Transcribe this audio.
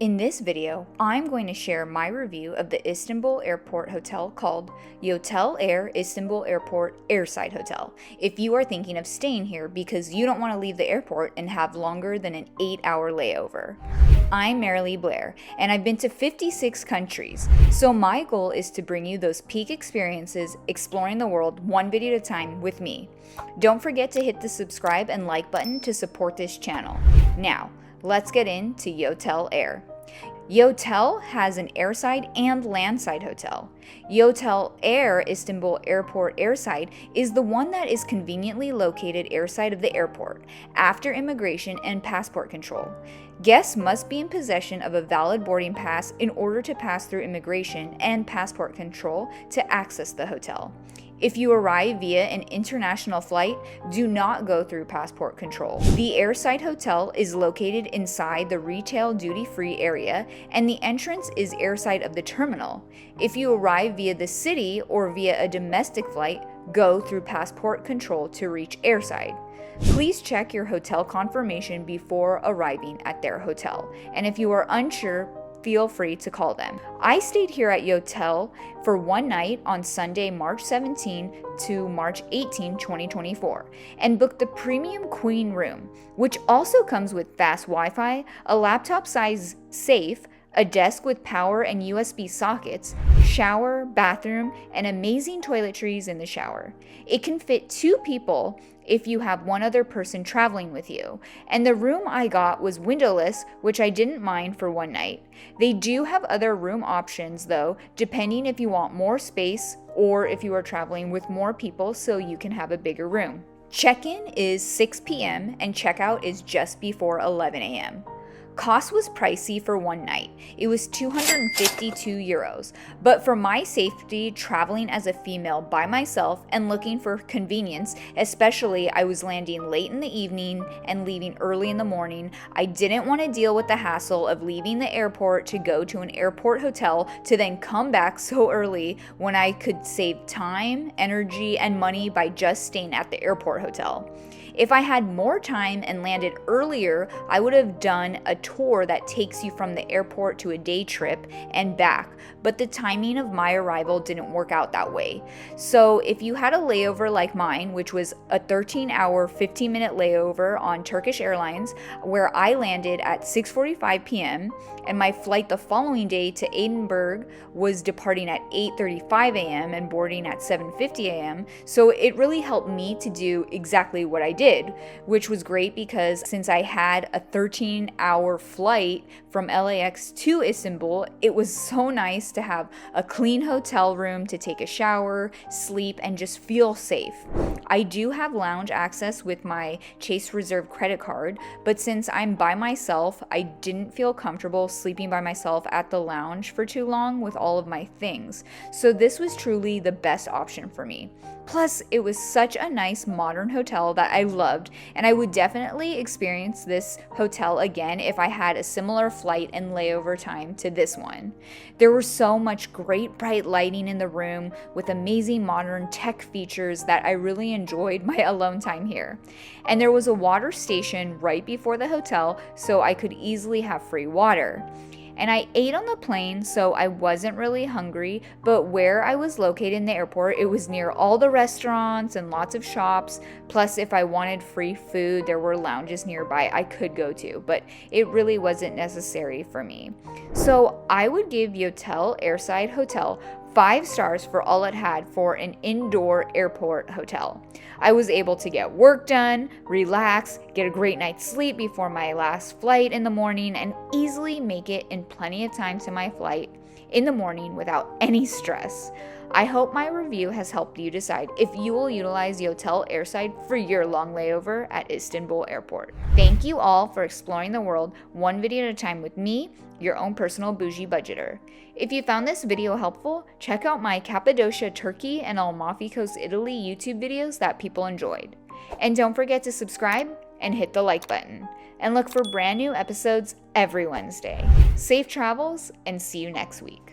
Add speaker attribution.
Speaker 1: In this video, I'm going to share my review of the Istanbul Airport hotel called YOTELAIR Istanbul Airport Airside Hotel. If you are thinking of staying here because you don't want to leave the airport and have longer than an 8-hour layover. I'm Marilee Blair, and I've been to 56 countries, so my goal is to bring you those peak experiences exploring the world one video at a time with me. Don't forget to hit the subscribe and like button to support this channel. Now, let's get into YOTELAIR. YOTEL has an airside and landside hotel. YOTELAIR Istanbul Airport Airside is the one that is conveniently located airside of the airport, after immigration and passport control. Guests must be in possession of a valid boarding pass in order to pass through immigration and passport control to access the hotel. If you arrive via an international flight, do not go through passport control. The Airside Hotel is located inside the retail duty-free area, and the entrance is airside of the terminal. If you arrive via the city or via a domestic flight, go through passport control to reach airside. Please check your hotel confirmation before arriving at their hotel, and if you are unsure, feel free to call them. I stayed here at YOTEL for one night on Sunday, March 17 to March 18, 2024, and booked the Premium Queen room, which also comes with fast Wi-Fi, a laptop-sized safe, a desk with power and USB sockets, shower, bathroom, and amazing toiletries in the shower. It can fit 2 people if you have one other person traveling with you, and the room I got was windowless, which I didn't mind for one night. They do have other room options though, depending if you want more space or if you are traveling with more people so you can have a bigger room. Check-in is 6 p.m. and checkout is just before 11 a.m. Cost was pricey for one night. It was 252 euros, but for my safety, traveling as a female by myself and looking for convenience, especially I was landing late in the evening and leaving early in the morning, I didn't want to deal with the hassle of leaving the airport to go to an airport hotel to then come back so early when I could save time, energy, and money by just staying at the airport hotel. If I had more time and landed earlier, I would have done a tour that takes you from the airport to a day trip and back, but the timing of my arrival didn't work out that way. So if you had a layover like mine, which was a 13-hour, 15-minute layover on Turkish Airlines, where I landed at 6:45 p.m., and my flight the following day to Edinburgh was departing at 8:35 a.m. and boarding at 7:50 a.m., so it really helped me to do exactly what I did, which was great because since I had a 13-hour flight from LAX to Istanbul, it was so nice to have a clean hotel room to take a shower, sleep, and just feel safe. I do have lounge access with my Chase Reserve credit card, but since I'm by myself, I didn't feel comfortable sleeping by myself at the lounge for too long with all of my things, so this was truly the best option for me. Plus, it was such a nice modern hotel that I loved, and I would definitely experience this hotel again if I had a similar flight and layover time to this one. There was so much great bright lighting in the room with amazing modern tech features that I really enjoyed my alone time here. And there was a water station right before the hotel, so I could easily have free water. And I ate on the plane, so I wasn't really hungry, but where I was located in the airport, it was near all the restaurants and lots of shops. Plus, if I wanted free food, there were lounges nearby I could go to, but it really wasn't necessary for me. So I would give YOTEL Airside Hotel 5 stars for all it had for an indoor airport hotel. I was able to get work done, relax, get a great night's sleep before my last flight in the morning, and easily make it in plenty of time to my flight in the morning without any stress. I hope my review has helped you decide if you will utilize YOTEL Airside for your long layover at Istanbul Airport. Thank you all for exploring the world one video at a time with me, your own personal bougie budgeter. If you found this video helpful, check out my Cappadocia, Turkey, and Amalfi Coast, Italy YouTube videos that people enjoyed. And don't forget to subscribe and hit the like button. And look for brand new episodes every Wednesday. Safe travels, and see you next week.